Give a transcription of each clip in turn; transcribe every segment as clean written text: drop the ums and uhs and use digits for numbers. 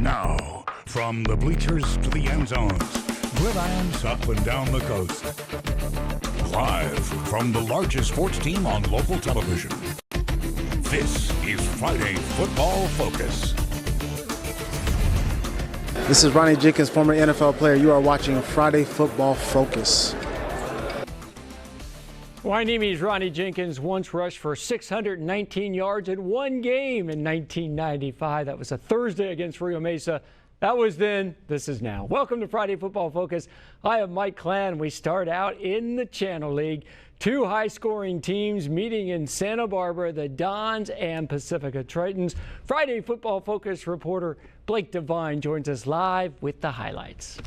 Now, from the bleachers to the end zones, gridirons up and down the coast. Live from the largest sports team on local television. This is Friday Football Focus. This is Ronnie Jenkins, former NFL player. You are watching Friday Football Focus. Waianimi's Ronnie Jenkins once rushed for 619 yards in one game in 1995. That was a Thursday against Rio Mesa. That was then, this is now. Welcome to Friday Football Focus. I am Mike Clan. We start out in the Channel League. Two high-scoring teams meeting in Santa Barbara, the Dons and Pacifica Tritons. Friday Football Focus reporter Blake Devine joins us live with the highlights.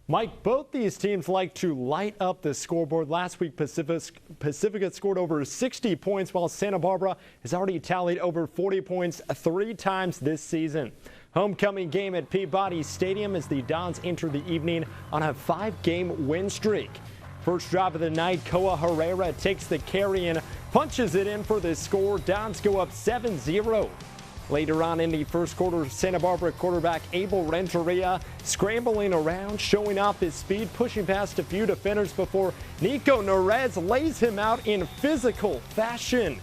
Mike, both these teams like to light up the scoreboard. Last week, Pacifica scored over 60 points, while Santa Barbara has already tallied over 40 points 3 times this season. Homecoming game at Peabody Stadium as the Dons enter the evening on a 5-game win streak. First drive of the night, Koa Herrera takes the carry and punches it in for the score. Dons go up 7-0. Later on in the first quarter, Santa Barbara quarterback Abel Renteria scrambling around, showing off his speed, pushing past a few defenders before Nico Nerez lays him out in physical fashion.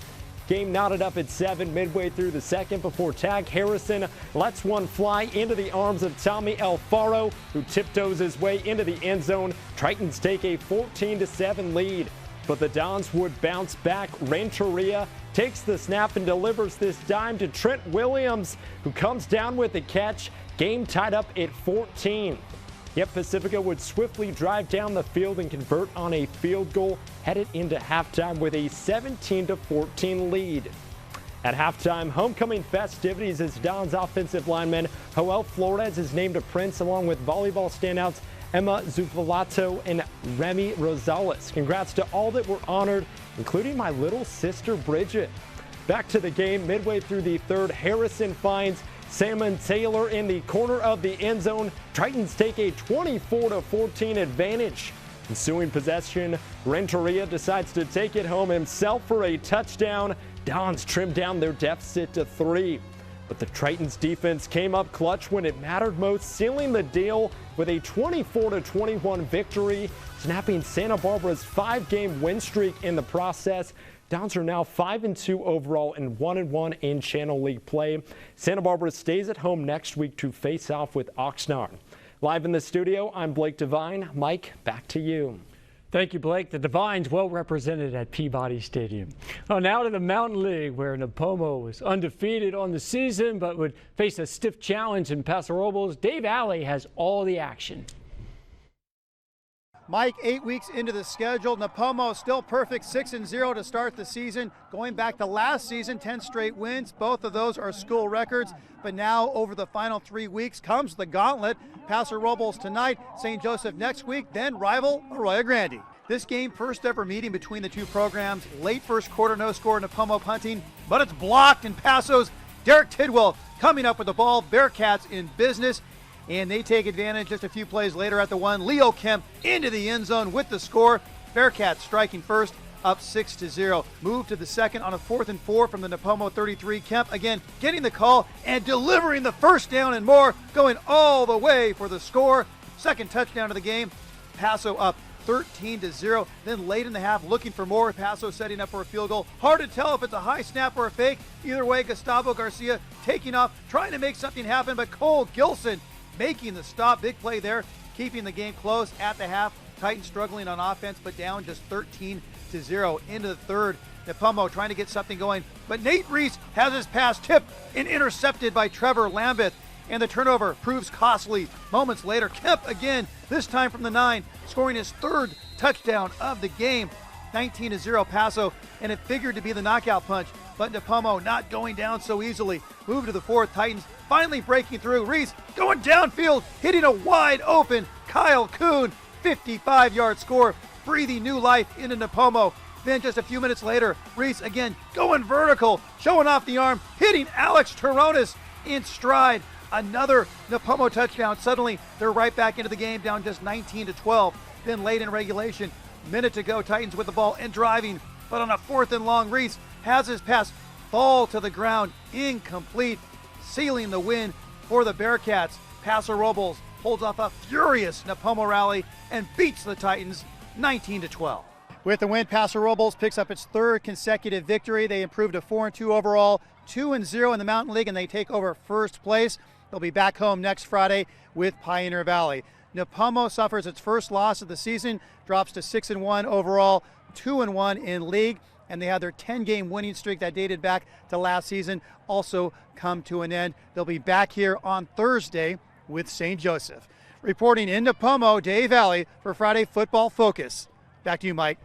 Game knotted up at 7 midway through the second before Tag Harrison lets one fly into the arms of Tommy Alfaro, who tiptoes his way into the end zone. Tritons take a 14-7 lead. But the Dons would bounce back. Renteria takes the snap and delivers this dime to Trent Williams, who comes down with the catch. Game tied up at 14. Yet Pacifica would swiftly drive down the field and convert on a field goal, headed into halftime with a 17-14 lead. At halftime, homecoming festivities as Dons offensive lineman Joel Flores is named a Prince, along with volleyball standouts Emma Zufalato and Remy Rosales. Congrats to all that were honored, including my little sister Bridget. Back to the game, midway through the third, Harrison finds Salmon Taylor in the corner of the end zone. Tritons take a 24-14 advantage. Ensuing possession, Renteria decides to take it home himself for a touchdown. Dons trimmed down their deficit to 3. But the Tritons defense came up clutch when it mattered most, sealing the deal with a 24-21 victory, snapping Santa Barbara's 5-game win streak in the process. Dons are now 5-2 overall and 1-1 in Channel League play. Santa Barbara stays at home next week to face off with Oxnard. Live in the studio, I'm Blake Devine. Mike, back to you. Thank you, Blake. The Divines well represented at Peabody Stadium. Now to the Mountain League, where Nipomo was undefeated on the season but would face a stiff challenge in Paso. Robles. Dave Alley has all the action. Mike, 8 weeks into the schedule, Nipomo still perfect, 6-0 to start the season. Going back to last season, 10 straight wins. Both of those are school records. But now, over the final 3 weeks, comes the gauntlet. Paso Robles tonight, St. Joseph next week, then rival Arroyo Grande. This game, first ever meeting between the two programs. Late first quarter, no score, Nipomo punting, but it's blocked, and Paso's Derek Tidwell coming up with the ball. Bearcats in business, and they take advantage just a few plays later at the 1. Leo Kemp into the end zone with the score. Bearcats striking first, up 6-0. Move to the second on a 4th and 4 from the Nipomo 33. Kemp again getting the call and delivering the first down and more, going all the way for the score. Second touchdown of the game. Paso up 13-0. Then late in the half, looking for more. Paso setting up for a field goal. Hard to tell if it's a high snap or a fake. Either way, Gustavo Garcia taking off, trying to make something happen, but Cole Gilson making the stop. Big play there, keeping the game close at the half. Titans struggling on offense, but down just 13-0 into the third. Nipomo trying to get something going, but Nate Reese has his pass tipped and intercepted by Trevor Lambeth, and the turnover proves costly. Moments later, Kemp again, this time from the 9, scoring his 3rd touchdown of the game. 19-0 Paso, and it figured to be the knockout punch, but Nipomo not going down so easily. Move to the 4th, Titans finally breaking through. Reese going downfield, hitting a wide open Kyle Kuhn. 55-yard score, breathing new life into Nipomo. Then just a few minutes later, Reese again going vertical, showing off the arm, hitting Alex Terrones in stride. Another Nipomo touchdown. Suddenly, they're right back into the game, down just 19-12. Then late in regulation, minute to go, Titans with the ball and driving. But on a 4th and long, Reese has his pass fall to the ground, incomplete, sealing the win. For the Bearcats, Paso Robles holds off a furious Nipomo rally and beats the Titans 19-12. With the win, Paso Robles picks up its third consecutive victory. They improved to 4-2 overall, 2-0 in the Mountain League, and they take over first place. They'll be back home next Friday with Pioneer Valley. Nipomo suffers its first loss of the season, drops to 6-1 overall, 2-1 in league, and they had their 10-game winning streak that dated back to last season also come to an end. They'll be back here on Thursday with St. Joseph. Reporting in Nipomo, Dave Valley for Friday Football Focus. Back to you, Mike.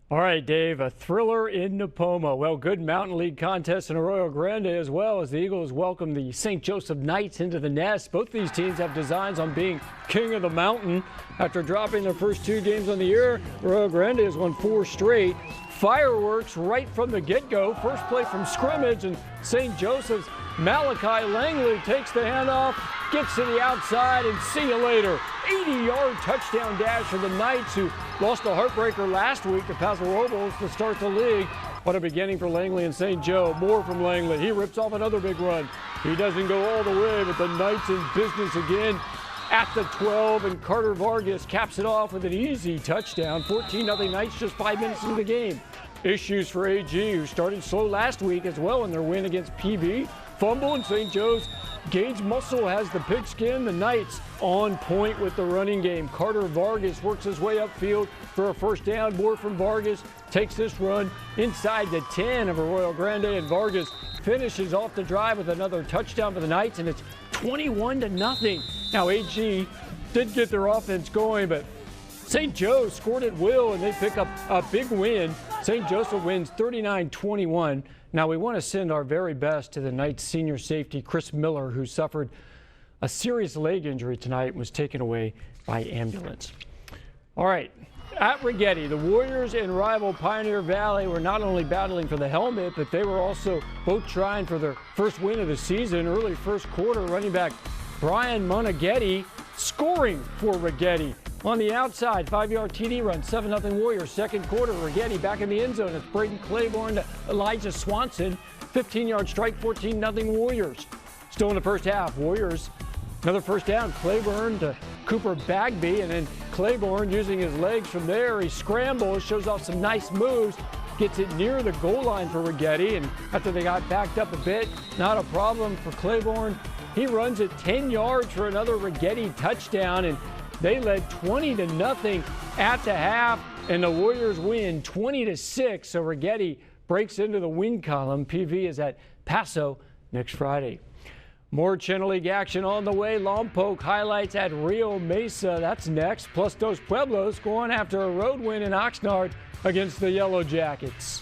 All right, Dave, a thriller in Nipomo. Well, good Mountain League contest in Arroyo Grande as well as the Eagles welcome the St. Joseph Knights into the nest. Both these teams have designs on being king of the mountain. After dropping their first 2 games on the year, Arroyo Grande has won 4 straight. Fireworks right from the get-go. First play from scrimmage, and St. Joseph's Malachi Langley takes the handoff, gets to the outside, and see you later. 80-yard touchdown dash for the Knights, who lost a heartbreaker last week to Paso Robles to start the league. What a beginning for Langley and St. Joe. More from Langley. He rips off another big run. He doesn't go all the way, but the Knights in business again at the 12, and Carter Vargas caps it off with an easy touchdown. 14-0 Knights just 5 minutes into the game. Issues for AG, who started slow last week as well in their win against PB. Fumble, and St. Joe's Gage Muscle has the pigskin. The Knights on point with the running game. Carter Vargas works his way upfield for a first down. More from Vargas, takes this run inside the 10 of Arroyo Grande, and Vargas finishes off the drive with another touchdown for the Knights, and it's 21-0. Now AG did get their offense going, but St. Joe scored at will, and they pick up a big win. St. Joseph wins 39-21. Now we want to send our very best to the Knights senior safety, Chris Miller, who suffered a serious leg injury tonight and was taken away by ambulance. All right, at Righetti, the Warriors and rival Pioneer Valley were not only battling for the helmet, but they were also both trying for their first win of the season. Early first quarter, running back Brian Monaghetti scoring for Righetti. On the outside, 5-yard TD run, 7-0 Warriors. Second quarter, Righetti back in the end zone. It's Braden Claiborne to Elijah Swanson. 15-yard strike, 14-0 Warriors. Still in the first half, Warriors, another first down. Claiborne to Cooper Bagby, and then Claiborne using his legs from there. He scrambles, shows off some nice moves, gets it near the goal line for Righetti, and after they got backed up a bit, not a problem for Claiborne. He runs it 10 yards for another Righetti touchdown, and they led 20-0 at the half, and the Warriors win 20-6. So Righetti breaks into the win column. PV is at Paso next Friday. More Channel League action on the way. Lompoc highlights at Rio Mesa. That's next. Plus Dos Pueblos going after a road win in Oxnard against the Yellow Jackets.